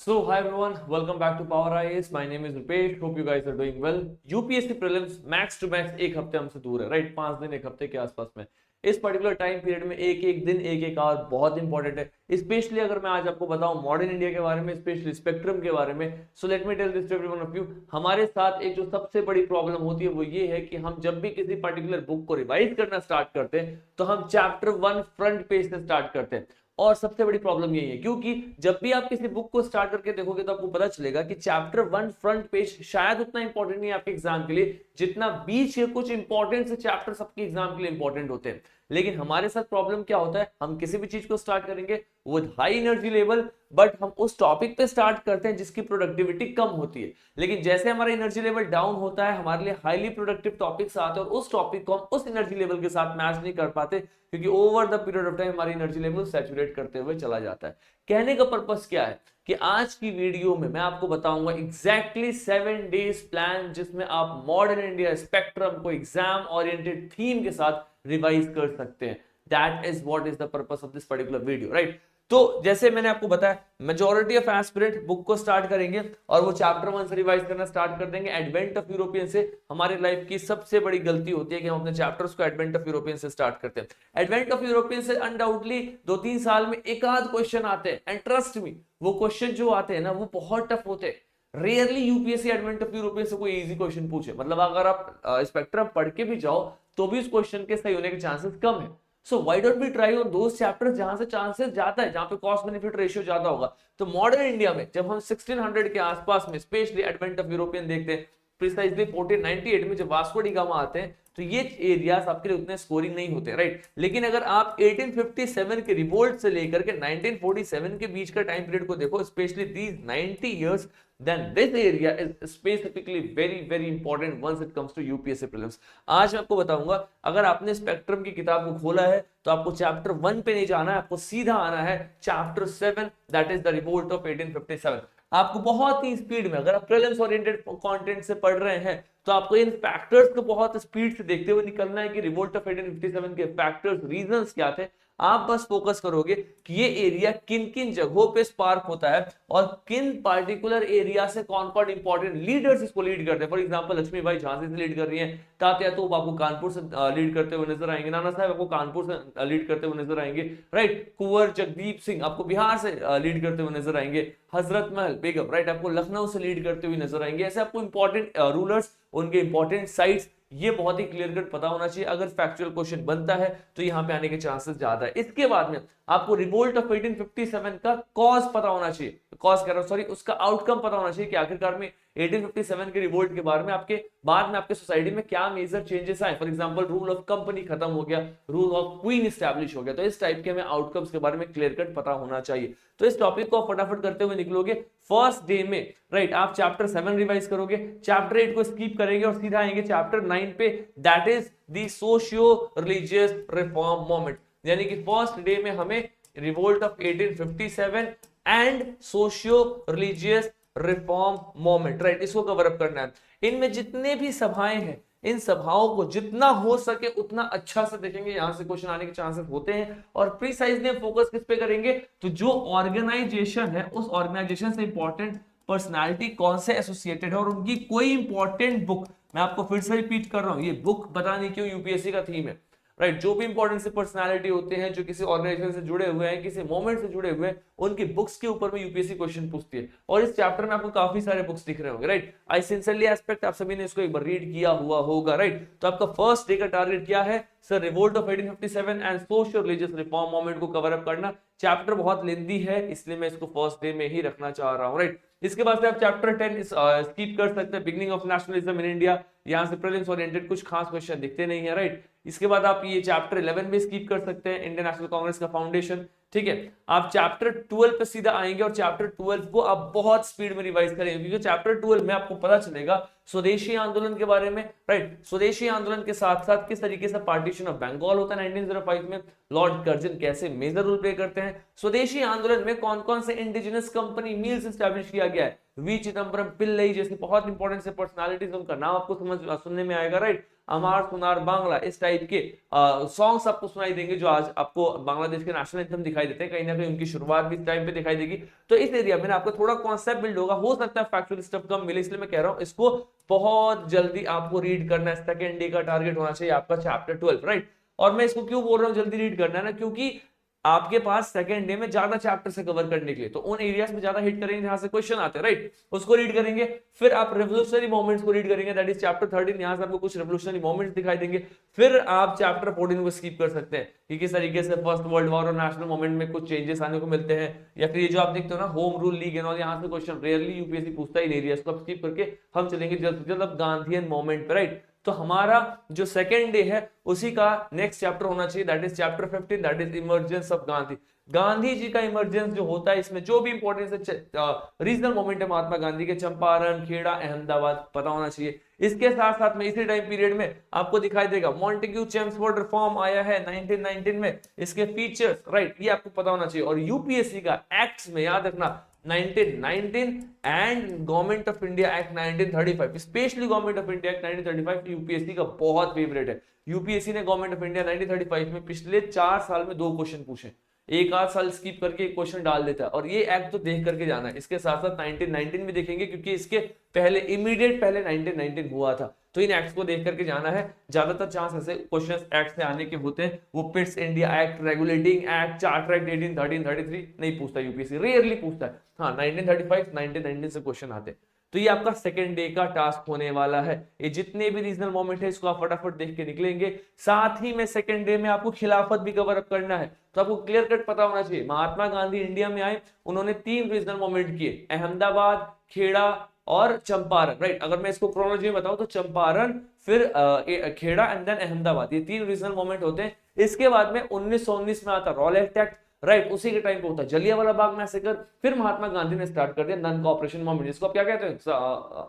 So, hi everyone, welcome back to Power IAS. My name is Rupesh. Hope you guys are doing well. UPSC prelims max to max एक हफ्ते हमसे दूर है, right? 5 दिन एक हफ्ते के आसपास में। इस पर्टिकुलर टाइम पीरियड में एक एक दिन एक एक आवर बहुत इंपॉर्टेंट है। स्पेशली अगर मैं आज आपको बताऊं मॉडर्न इंडिया के बारे में, स्पेशली स्पेक्ट्रम के बारे में, so let me tell this to everyone of you. हमारे साथ एक जो सबसे बड़ी प्रॉब्लम होती है वो ये है कि हम जब भी किसी पर्टिकुलर बुक को रिवाइज करना स्टार्ट करते हैं तो हम चैप्टर 1 फ्रंट पेज से स्टार्ट करते हैं। और सबसे बड़ी प्रॉब्लम यही है क्योंकि जब भी आप किसी बुक को स्टार्ट करके देखोगे तो आपको पता चलेगा कि चैप्टर 1 फ्रंट पेज शायद उतना इंपॉर्टेंट नहीं है आपके एग्जाम के लिए जितना बीच के कुछ इंपॉर्टेंट से चैप्टर सबके एग्जाम के लिए इंपॉर्टेंट होते हैं। लेकिन हमारे साथ प्रॉब्लम क्या होता है, हम किसी भी चीज को स्टार्ट करेंगे with high energy level, but हम उस टॉपिक पे स्टार्ट करते हैं जिसकी प्रोडक्टिविटी कम होती है। लेकिन जैसे हमारा एनर्जी लेवल डाउन होता है, हमारे लिए हाईली प्रोडक्टिव टॉपिक्स आते हैं और उस टॉपिक को हम उस एनर्जी लेवल के साथ मैच नहीं कर पाते क्योंकि over the period of time हमारी एनर्जी लेवल सैचुरेट करते हुए चला जाता है। कहने का पर्पस क्या है कि आज की वीडियो में मैं आपको बताऊंगा एग्जैक्टली 7 डेज प्लान जिसमें आप मॉडर्न इंडिया स्पेक्ट्रम को एग्जाम ओरिएंटेड थीम के साथ रिवाइज कर सकते हैं। That is what is the purpose of this particular video, right? तो जैसे मैंने आपको बताया, मेजॉरिटी ऑफ एस्पिरेंट बुक को स्टार्ट करेंगे और वो चैप्टर 1 से रिवाइज करना स्टार्ट कर देंगे। एडवेंट ऑफ यूरोपियन से हमारी लाइफ की सबसे बड़ी गलती होती है कि हम अपने चैप्टर्स को एडवेंट ऑफ यूरोपियन से स्टार्ट करते हैं। एडवेंट ऑफ यूरोपियन से अनडाउटली 2-3 साल में एक आध क्वेश्चन आते हैं एंड ट्रस्ट मी वो क्वेश्चन जो आते हैं ना वो बहुत टफ होते हैं। Rarely UPSC advent of European से कोई इजी क्वेश्चन पूछे, मतलब अगर आप स्पेक्ट्रम पढ़ के भी जाओ तो भी उस क्वेश्चन के सही होने के चांसेस कम है। So why don't we try on those chapters जहां से चांसेस ज्यादा है, जहां पे कॉस्ट बेनिफिट रेशियो ज्यादा होगा। तो मॉडर्न इंडिया में जब हम 1600 के आसपास में स्पेशली एडवेंट ऑफ यूरोपियन देखते हैं, प्रिसाइजली 1498 में जब वास्को डी गामा आते हैं तो ये एरियाज आपके लिए उतने स्कोरिंग नहीं होते, राइट? लेकिन अगर आप 1857 के रिवोल्ट से लेकर के 1947 के बीच का टाइम पीरियड को देखो, specially these 90 years, then this area is specifically very important once it comes to UPSC prelims। आज मैं आपको बताऊंगा, अगर आपने स्पेक्ट्रम की किताब को खोला है तो आपको चैप्टर 1 पे नहीं जाना है, आपको सीधा आना है chapter 7, that is the revolt of 1857। आपको बहुत ही स्पीड में, अगर आप प्रीलिम्स ओरिएंटेड कंटेंट से पढ़ रहे हैं तो आपको इन फैक्टर्स को बहुत स्पीड से देखते हुए निकलना है कि रिवोल्ट ऑफ 1857 के फैक्टर्स, रीजंस क्या थे। आप बस फोकस करोगे कि ये एरिया किन किन जगहों पे स्पार्क होता है और किन पार्टिकुलर एरिया से कौन कौन इंपॉर्टेंट लीडर्स इसको लीड करते हैं। फॉर एग्जांपल लक्ष्मीबाई झांसी से लीड कर रही हैं, तात्या तोप आपको कानपुर से लीड करते हुए नजर आएंगे, नाना साहब आपको कानपुर से लीड करते हुए नजर आएंगे, राइट? कुंवर जगदीप सिंह आपको बिहार से लीड करते हुए नजर आएंगे, हजरत महल बेगम, राइट, आपको लखनऊ से लीड करते हुए नजर आएंगे। ऐसे आपको इंपॉर्टेंट रूलर्स, उनके इंपॉर्टेंट साइट्स, ये बहुत ही क्लियर कट पता होना चाहिए। अगर फैक्चुअल क्वेश्चन बनता है तो यहां पे आने के चांसेस ज्यादा है। इसके बाद में आपको रिवोल्ट ऑफ 1857 का कॉज पता होना चाहिए, कॉज कह रहा हूं सॉरी, उसका आउटकम पता होना चाहिए कि आखिरकार में 1857 के रिवोल्ट के बारे में आपके बाद में आपके सोसाइटी में क्या मेजर चेंजेस आए। For example rule of company खत्म हो गया, रूल ऑफ क्वीन एस्टैब्लिश हो गया। तो इस टाइप के हमें आउटकम्स के बारे में क्लियर कट पता होना चाहिए। तो इस टॉपिक को फटाफट करते हुए निकलोगे फर्स्ट डे में, राइट? आप चैप्टर 7 रिवाइज करोगे, चैप्टर 8 को स्किप करेंगे और सीधा आएंगे चैप्टर 9 पे, that is the socio religious reform movement. यानी कि फर्स्ट डे में हमें revolt of 1857 and socio religious reform movement, right, इसको कवर अप करना है। इनमें जितने भी सभाएं हैं, इन सभाओं को जितना हो सके उतना अच्छा से देखेंगे, यहां से क्वेश्चन आने के चांसेस होते हैं। और प्रीसाइजली फोकस किस पे करेंगे, तो जो ऑर्गेनाइजेशन है उस ऑर्गेनाइजेशन से इंपॉर्टेंट पर्सनालिटी कौन से एसोसिएटेड है और उनकी कोई इंपॉर्टेंट बुक, मैं आपको फिर से रिपीट कर रहा हूं, ये बुक बताने क्यों यूपीएससी का थीम है, राइट? जो भी इंपॉर्टेंट से पर्सनालिटी होते हैं, जो किसी ऑर्गेनाइजेशन से जुड़े हुए हैं, किसी मोमेंट से जुड़े हुए हैं, उनकी बुक्स के ऊपर में यूपीएससी क्वेश्चन पूछती है। और इस चैप्टर में आपको काफी सारे बुक्स दिख रहे होंगे, राइट? आई सिंसियरली एस्पेक्ट आप सभी ने इसको एक बार रीड किया हुआ होगा, राइट? तो आपका फर्स्ट डे का टारगेट क्या है sir? Revolt of 1857 and social religious reform movement को कवर अप करना। चैप्टर बहुत लेंथी है इसलिए मैं इसको फर्स्ट डे में ही रखना चाह रहा हूं, राइट? इसके बाद से आप चैप्टर 10 स्किप कर सकते हैं, beginning of nationalism in India. यहां से प्रीलिम्स ओरिएंटेड कुछ खास क्वेश्चन दिखते नहीं है, राइट? इसके बाद आप ये चैप्टर 11 में स्किप कर सकते हैं, इंडियन नेशनल कांग्रेस का फाउंडेशन, ठीक है? आप चैप्टर 12 पे सीधा आएंगे और चैप्टर 12 को आप बहुत स्पीड में रिवाइज करेंगे क्योंकि चैप्टर 12 में आपको पता चलेगा स्वदेशी आंदोलन के बारे में, राइट? स्वदेशी आंदोलन के साथ साथ किस तरीके से पार्टीशन ऑफ बंगाल होता है 1905 में, लॉर्ड कर्जन कैसे मेजर रोल प्ले करते हैं, स्वदेशी आंदोलन में कौन कौन से इंडिजिनस कंपनी मिल्स एस्टैब्लिश किया गया है, वी चिदम्बरम पिल्लई जैसे बहुत इंपॉर्टेंट से पर्सनालिटीज, उनका नाम आपको सुनने में आएगा, राइट? अमार सुनार बांग्ला, इस टाइप के सॉन्ग्स आपको सुनाई देंगे जो आज आपको बांग्लादेश के नेशनल एंथम दिखाई देते हैं, कहीं ना कहीं उनकी शुरुआत भी इस टाइम पे दिखाई देगी। तो इस एरिया में आपको थोड़ा कॉन्सेप्ट बिल्ड होगा, हो सकता है फैक्चुअल स्टफ कम मिले, इसलिए मैं कह रहा हूं इसको बहुत जल्दी आपको रीड करना है। सेकंड डे का टारगेट होना चाहिए आपका चैप्टर 12, राइट। और मैं इसको क्यों बोल रहा हूँ जल्दी रीड करना है ना, क्योंकि आपके पास सेकंड डे में ज्यादा चैप्टर से कवर करने के लिए, तो उन एरियाज में ज्यादा हिट करेंगे जहां से क्वेश्चन आते हैं, राइट, उसको रीड करेंगे। फिर आप रेवोल्यूशनरी मोमेंट्स को रीड करेंगे, दैट इज चैप्टर 13, यहां से आपको कुछ रेवोल्यूशनरी मोमेंट्स दिखाई देंगे। फिर आप चैप्टर 14 को स्किप कर सकते हैं कि किस तरीके से फर्स्ट वर्ल्ड वॉर और नेशनल मोमेंट में कुछ चेंजेस आने को मिलते हैं, या फिर ये जो आप देखते हो ना home rule league and all, यहां से क्वेश्चन रेयरली यूपीएससी पूछता है इन एरियाज को, आप स्किप करके हम चलेंगे जल्द से जल्द अब गांधीयन मोमेंट पे, राइट। तो हमारा जो सेकेंड डे है उसी का नेक्स्ट चैप्टर होना चाहिए, that is chapter 15, that is emergence of Gandhi. Gandhi ji का इमरजेंस जो होता है, इसमें जो भी इंपॉर्टेंस है रीजनल मोमेंट है महात्मा गांधी के, चंपारण, खेड़ा, अहमदाबाद पता होना चाहिए। इसके साथ साथ में इसी टाइम पीरियड में आपको दिखाई देगा मॉन्टेग्यू चेम्सफोर्ड रिफॉर्म आया है 1919 में, इसके फीचर्स, राइट, ये आपको पता होना चाहिए। और यूपीएससी का एक्ट्स में याद रखना 1919 and government of India act 1935, specially government of India act 1935 UPSC का बहुत फेवरेट है। यूपीएससी ने गवर्नमेंट ऑफ इंडिया 1935 में पिछले 4 साल में 2 क्वेश्चन पूछे, एक आध साल स्किप करके एक क्वेश्चन डाल देता है, और ये एक्ट तो देख करके जाना है। इसके साथ साथ 1919 भी देखेंगे क्योंकि इसके पहले इमीडिएट पहले 1919 हुआ था, तो इन एक्ट्स को देख करके जाना है। ज्यादातर चांस ऐसे क्वेश्चंस एक्ट से आने के होते हैं, वो Pitt's India act, regulating act, charter act 1813-33 नहीं पूछता यूपीएससी, रेयरली पूछता है। हाँ 1935 1919 से क्वेश्चन आते हैं। तो ये आपका सेकेंड डे का टास्क होने वाला है। ये जितने भी रीजनल मोमेंट है इसको आप फटाफट देख के निकलेंगे। साथ ही में सेकेंड डे में आपको खिलाफत भी कवर अप करना है, तो आपको क्लियर कट पता होना चाहिए महात्मा गांधी इंडिया में आए, उन्होंने 3 रीजनल मोमेंट किए, अहमदाबाद, खेड़ा और चंपारण, राइट। अगर मैं इसको क्रोनोलॉजी में बताऊं तो चंपारण, फिर खेड़ा एंड देन अहमदाबाद, ये 3 रीजनल मोमेंट होते हैं। इसके बाद में 1919 में आता रॉलेट एक्ट, राइट, उसी के टाइम पे होता है जलियांवाला बाग मैसेकर। फिर महात्मा गांधी ने स्टार्ट कर दिया नॉन कोऑपरेशन मूवमेंट, जिसको आप क्या कहते हैं,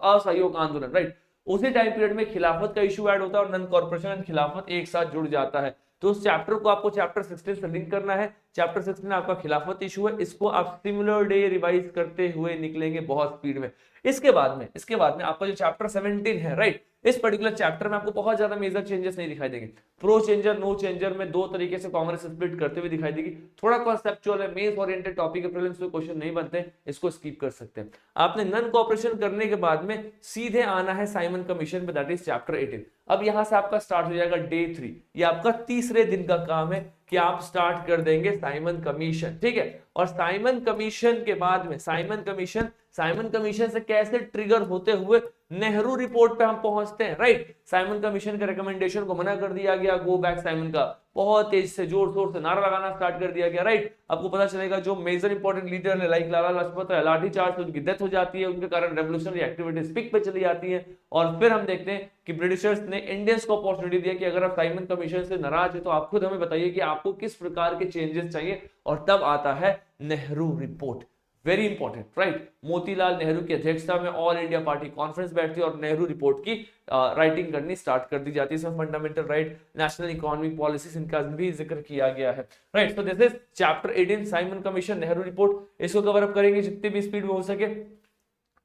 असहयोग आंदोलन, राइट। उसी टाइम पीरियड में खिलाफत का इशू ऐड होता है और नॉन कॉर्पोरेशन एंड खिलाफत एक साथ जुड़ जाता है। तो उस चैप्टर को आपको चैप्टर 16 से लिंक करना है। चैप्टर 16 आपका खिलाफत इशू है, इसको आप सिमिलर डे रिवाइज करते हुए निकलेंगे बहुत स्पीड में। इसके बाद में आपका जो चैप्टर 17 है, राइट, इस पर्टिकुलर चैप्टर में आपको बहुत ज्यादा मेजर चेंजेस नहीं दिखाई देंगे। प्रो चेंजर, नो चेंजर में 2 तरीके से कांग्रेस स्प्लिट करते हुए दिखाई देगी। थोड़ा कॉन्सेप्चुअल है, मेंस ओरिएंटेड टॉपिक है, प्रीलिम्स में क्वेश्चन नहीं बनते, इसको स्किप कर सकते हैं। आपने नॉन कोऑपरेशन करने के बाद में सीधे आना है साइमन कमीशन पे, दैट इज चैप्टर 18। अब यहां से आपका स्टार्ट हो जाएगा डे 3, ये आपका तीसरे दिन का काम है कि आप स्टार्ट कर देंगे साइमन कमीशन, ठीक है। और साइमन कमीशन के बाद में साइमन कमीशन से कैसे ट्रिगर होते हुए नेहरू रिपोर्ट पे हम पहुंचते हैं, राइट। साइमन कमीशन के रिकमेंडेशन को मना कर दिया गया, गो बैक साइमन का बहुत तेज से जोर शोर से नारा लगाना स्टार्ट कर दिया गया, राइट। आपको पता चलेगा जो मेजर इंपॉर्टेंट लीडर है लाइक लाला लाजपत राय, लाठीचार्ज से उनकी डेथ हो जाती है, उनके कारण रेवोल्यूशनरी एक्टिविटीज पीक पे चली जाती है। और फिर हम देखते हैं कि ब्रिटिशर्स ने इंडियंस को अपॉर्चुनिटी दिया कि अगर आप साइमन कमीशन से नाराज है तो आप खुद हमें बताइए कि आपको किस प्रकार के चेंजेस चाहिए, और तब आता है Nehru report, very important, right. Motilal Nehru की अध्यक्षता में ऑल इंडिया पार्टी कॉन्फ्रेंस बैठती है और नेहरू रिपोर्ट की राइटिंग करनी स्टार्ट कर दी जाती है। इसमें fundamental right, national economic policies, इनका भी जिक्र किया गया है, राइट। तो this is chapter 18 Simon commission, Nehru report, इसको कवर अप करेंगे जितनी भी स्पीड में हो सके।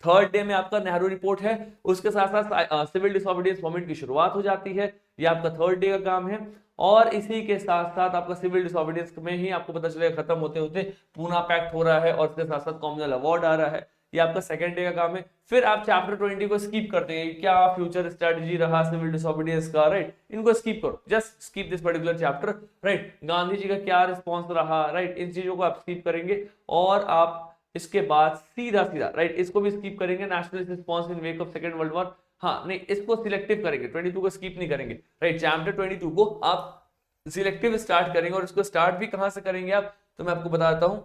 थर्ड डे में आपका नेहरू रिपोर्ट है, उसके साथ साथ सिविल डिसोबीडियंस मूवमेंट की शुरुआत हो जाती है, ये आपका थर्ड डे का काम है। और इसी के साथ साथ आपका सिविल डिसोबीडियंस में ही आपको पता चलेगा खत्म होते होते पूना पैक्ट हो रहा है और इसके साथ साथ कॉमनवेल्थ अवार्ड आ रहा है, ये आपका सेकंड डे का काम है। फिर आप चैप्टर 20 को स्किप करते हैं, क्या फ्यूचर स्ट्रेटजी रहा सिविल डिसोबीडियंस का, राइट, इनको स्किप करो, just skip this particular chapter, right. Gandhi ji का क्या रिस्पॉन्स रहा, राइट, इन चीजों को आप स्किप करेंगे। और आप इसके बाद सीधा राइट इसको भी स्किप करेंगे, national response in wake of second world war, हाँ नहीं इसको सिलेक्टिव करेंगे, 22 को स्किप नहीं करेंगे, राइट। चैप्टर 22 को आप सिलेक्टिव स्टार्ट करेंगे, और इसको स्टार्ट भी कहां से करेंगे आप, तो मैं आपको बताता हूं।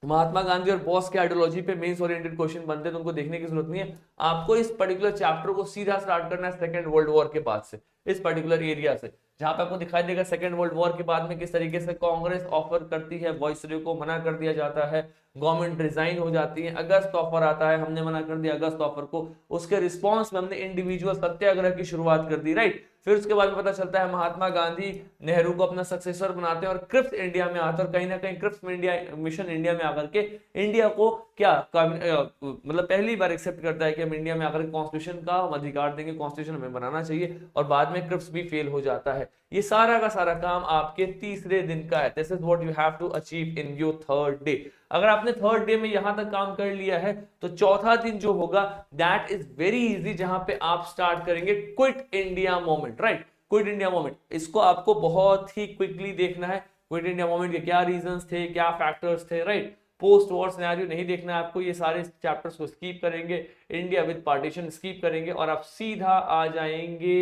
महात्मा गांधी और बॉस के आइडियोलॉजी पे मेंस ओरिएंटेड क्वेश्चन बनते हैं, तो उनको देखने की जरूरत नहीं है। आपको इस पर्टिकुलर चैप्टर को सीधा स्टार्ट करना है सेकंड वर्ल्ड वॉर के बाद से, इस पर्टिकुलर एरिया से, जहां पे आपको दिखाई देगा सेकंड वर्ल्ड वॉर के बाद में किस तरीके से कांग्रेस ऑफर करती है, वॉइसरॉय को मना कर दिया जाता है, गवर्नमेंट रिजाइन हो जाती है, अगस्त ऑफर आता है, हमने मना कर दिया अगस्त ऑफर को, उसके रिस्पॉन्स में हमने इंडिविजुअल सत्याग्रह की शुरुआत कर दी, राइट। फिर उसके बाद में पता चलता है महात्मा गांधी नेहरू को अपना सक्सेसर बनाते हैं और क्रिप्स इंडिया में आते हैं, और कहीं ना कहीं क्रिप्स इंडिया मिशन इंडिया में आकर के इंडिया को क्या मतलब पहली बार एक्सेप्ट करता है कि हम इंडिया में आकर कॉन्स्टिट्यूशन का हम अधिकार देंगे, कॉन्स्टिट्यूशन हमें बनाना चाहिए, और बाद में क्रिप्स भी फेल हो जाता है। ये सारा का सारा काम आपके तीसरे दिन का है। This is what you have to achieve in your third day. अगर आपने थर्ड डे में यहां तक काम कर लिया है तो चौथा दिन जो होगा दैट इज वेरी इजी, जहां पे आप स्टार्ट करेंगे quit India moment, right. Quit India moment, इसको आपको बहुत ही क्विकली देखना है। क्विट इंडिया मोमेंट के क्या रीजंस थे, क्या फैक्टर्स थे, राइट। पोस्ट वॉर सिनेरियो नहीं देखना है आपको, ये सारे चैप्टर्स को स्किप करेंगे, इंडिया विद पार्टीशन स्किप करेंगे, और आप सीधा आ जाएंगे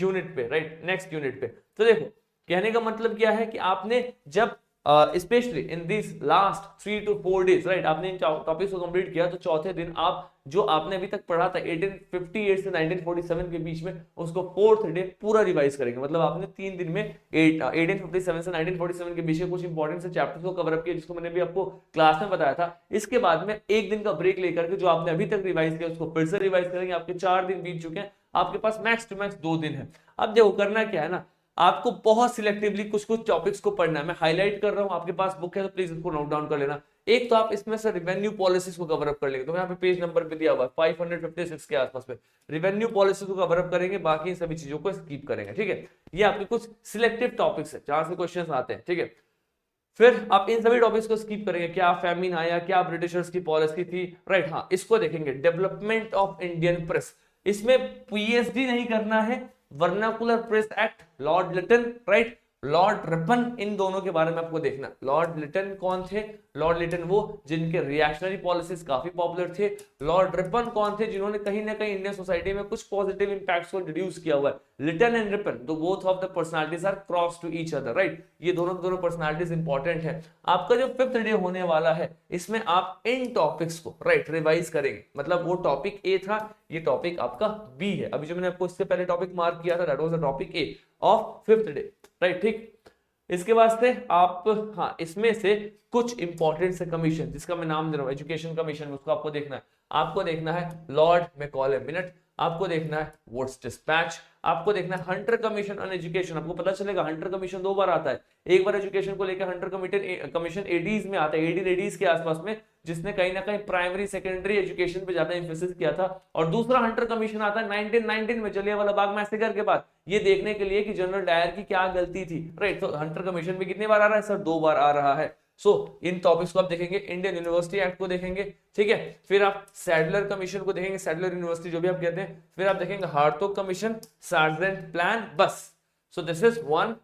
यूनिट पे, राइट, नेक्स्ट यूनिट पे। तो देखो कहने का मतलब क्या है कि आपने जब specially in this last 3 to 4 days, right, आपने इन टॉपिक्स को कंप्लीट किया, तो चौथे दिन आप जो आपने अभी तक पढ़ा था 1858 से 1947 के बीच में, उसको फोर्थ डे पूरा रिवाइज करेंगे। मतलब आपने 3 दिन में 1857 से 1947 के बीच में कुछ इंपॉर्टेंट से चैप्टर्स को कवर अप किया, जिसको मैंने भी आपको क्लास में बताया था। इसके बाद में एक दिन का ब्रेक लेकर के जो आपने अभी तक रिवाइज किया उसको फिर से रिवाइज करेंगे। आपके 4 दिन बीत चुके हैं, आपके पास मैक्स टू मैक्स 2 दिन है। अब देखो करना क्या है ना, आपको बहुत सिलेक्टिवली कुछ कुछ टॉपिक्स को पढ़ना है। मैं हाईलाइट कर रहा हूं, आपके पास बुक है तो प्लीज इसको नोट डाउन कर लेना। एक तो आप इसमें से रिवेन्यू पॉलिसीज को कवर अप कर लेंगे, तो यहाँ पे पेज नंबर पे दिया हुआ है 556 के आसपास में रिवेन्यू पॉलिसी को कवर अप करेंगे, बाकी सभी चीजों को स्किप करेंगे, ठीक है। ये आपके कुछ सिलेक्टिव टॉपिक्स है जहां से क्वेश्चंस आते हैं, ठीक है। फिर आप इन सभी टॉपिक्स को स्किप करेंगे, क्या फैमिन आया, क्या ब्रिटिशर्स की पॉलिसी थी, राइट। हाँ, इसको देखेंगे, डेवलपमेंट ऑफ इंडियन प्रेस, इसमें पीएचडी नहीं करना है, vernacular press act, lord Lytton, right, lord Ripon, इन दोनों के बारे में आपको देखना। लॉर्ड लिटन कौन थे? लॉर्ड लिटन वो जिनके रिएक्शनरी पॉलिसीज काफी पॉपुलर थे। लॉर्ड रिपन कौन थे? जिन्होंने कहीं ना कहीं इंडियन सोसाइटी में कुछ पॉजिटिव इंपैक्ट्स को इंट्रोड्यूस किया हुआ है। लिटन एंड रिपन, दो both of the personalities are cross to each other, right. ये दोनों पर्सनालिटीज इंपॉर्टेंट है। आपका जो 5th डे होने वाला है, इसमें आप इन टॉपिक्स को, राइट, रिवाइज करेंगे। मतलब वो टॉपिक ए था, ये टॉपिक आपका बी है। अभी जो मैंने आपको इससे पहले टॉपिक मार्क किया था that was the topic A of 5th day, right, ठीक। इसके वास्ते आप, हाँ, इसमें से कुछ इंपॉर्टेंट से कमीशन, जिसका मैं नाम दे रहा हूं एजुकेशन कमीशन, उसको आपको देखना है। आपको देखना है लॉर्ड मैकॉले मिनट, आपको देखना है वुड्स डिस्पैच, आपको देखना है हंटर कमीशन ऑन एजुकेशन। आपको पता चलेगा हंटर कमीशन 2 बार आता है, एक बार एजुकेशन को लेकर हंटर कमीशन एडीज में आता है, 18 एडीज के आसपास में, जिसने कहीं ना कहीं प्राइमरी सेकेंडरी एजुकेशन पे ज्यादा एम्फेसिस किया था। और दूसरा हंटर कमीशन आता है 1919 में जलियांवाला बाग मैसेकर के बाद, ये देखने के लिए कि जनरल डायर की क्या गलती थी, राइट। तो हंटर कमीशन भी कितनी बार आ रहा है सर? 2 बार आ रहा है। सो इन टॉपिक्स को आप देखेंगे, इंडियन यूनिवर्सिटी एक्ट को देखेंगे, ठीक है। फिर आप सैडलर कमीशन को देखेंगे, सैडलर यूनिवर्सिटी जो भी आप कहते हैं। फिर आप देखेंगे हार्टोग कमीशन, सार्जेंट प्लान, बस। सो दिस इज 1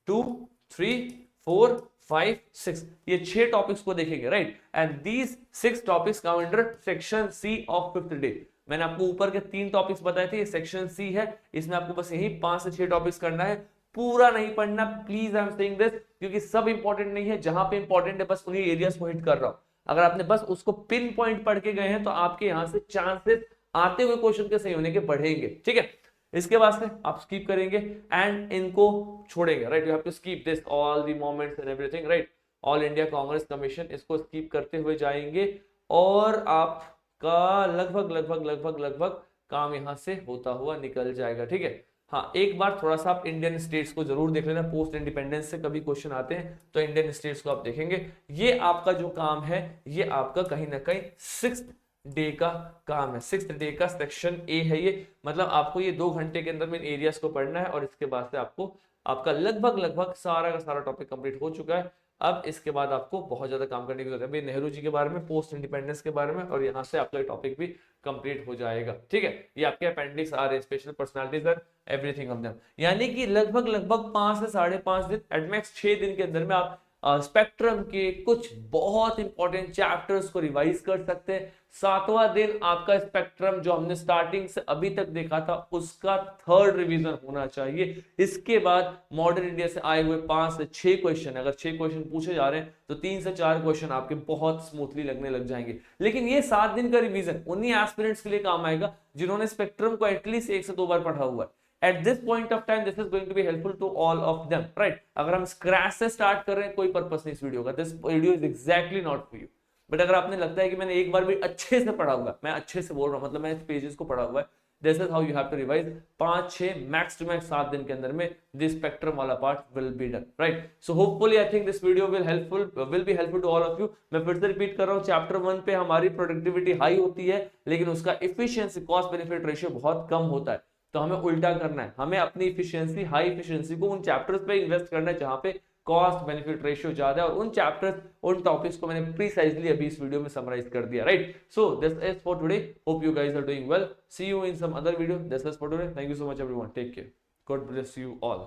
2 3 4 5 6, ये 6 टॉपिक्स को देखेंगे, right. And these 6 topics come under section C of 5th day. मैंने आपको ऊपर के 3 टॉपिक्स बताए थे, ये सेक्शन सी है, इसमें आपको बस यही 5 से 6 टॉपिक्स करना है। पूरा नहीं पढ़ना please, I am saying this, क्योंकि सब इंपॉर्टेंट नहीं है। जहां पे इंपॉर्टेंट है बस उन्हीं एरियाज को हिट कर रहा हूं। अगर आपने बस उसको पिन पॉइंट पढ़ के गए हैं तो आपके यहां से चांसेस आते हुए क्वेश्चन के सही होने के बढ़ेंगे, ठीक है। इसके वास्ते आप स्किप करेंगे एंड इनको छोड़ेंगे, right. You have to skip this all the moments and everything, right. All India Congress commission, इसको स्किप करते हुए जाएंगे और आपका लगभग काम यहां से होता हुआ निकल जाएगा, ठीक है। हाँ, एक बार थोड़ा सा आप इंडियन स्टेट्स को जरूर देख लेना, पोस्ट इंडिपेंडेंस से कभी क्वेश्चन आते हैं तो इंडियन स्टेट्स को आप देखेंगे। ये आपका जो काम है, ये आपका कहीं ना कहीं 6th डे का काम है। 6th डे का सेक्शन ए है ये। मतलब आपको ये 2 घंटे के अंदर में एरियाज को पढ़ना है और इसके बाद से आपको आपका लगभग सारा का सारा टॉपिक कंप्लीट हो चुका है। अब इसके बाद आपको बहुत ज्यादा काम करने की जरूरत है। अभी नेहरू जी के बारे में, पोस्ट इंडिपेंडेंस के बारे में, और यहाँ से आपका टॉपिक भी कंप्लीट हो जाएगा, ठीक है। ये आपके अपेंडिक्स आ रहे हैं, special personalities are everything of them. यानी कि लगभग 5 से 5.5 दिन, एट मैक्स 6 दिन के अंदर में आप स्पेक्ट्रम के कुछ बहुत इंपॉर्टेंट चैप्टर्स को रिवाइज कर सकते हैं। 7वां दिन आपका स्पेक्ट्रम जो हमने स्टार्टिंग से अभी तक देखा था उसका 3rd रिवीजन होना चाहिए। इसके बाद मॉडर्न इंडिया से आए हुए 5 से 6 क्वेश्चन, अगर 6 क्वेश्चन पूछे जा रहे हैं तो 3 से 4 क्वेश्चन आपके बहुत स्मूथली लगने लग जाएंगे। लेकिन ये 7 दिन का रिवीजन उन्हीं एस्पिरेंट्स के लिए काम आएगा जिन्होंने स्पेक्ट्रम को एटलीस्ट 1 से 2 बार पढ़ा हुआ है। At this point of time, this is going to be helpful to all of them, right? अगर हम स्क्रैच से स्टार्ट कर रहे हैं, कोई पर्पस नहीं इस वीडियो का। This video is exactly not for you. But अगर आपने लगता है कि मैंने एक बार भी अच्छे से पढ़ा हुआ है, मैं अच्छे से बोल रहा हूँ, मतलब मैं इस पेजेस को पढ़ा हुआ है, this is how you have to revise 5-6 max to max 7 दिन के अंदर में दिस स्पेक्ट्रम वाला part will be done, right? So hopefully I think this video will be helpful to all of you. मैं फिर से रिपीट कर रहा हूँ, चैप्टर 1 पे हमारी प्रोडक्टिविटी हाई होती है लेकिन उसका एफिशिएंसी कॉस्ट बेनिफिट रेशियो बहुत कम होता है। तो हमें उल्टा करना है, हमें अपनी इफिशियंसी, हाई इफिशियंसी को उन चैप्टर्स पे इन्वेस्ट करना है जहां पे कॉस्ट बेनिफिट रेशियो ज्यादा है, और उन चैप्टर्स, उन टॉपिक्स को मैंने प्रीसाइजली अभी इस वीडियो में समराइज कर दिया, right? So this is for today, hope you guys are doing well, see you in some other video, this is for today, thank you so much everyone, take care, God bless you all.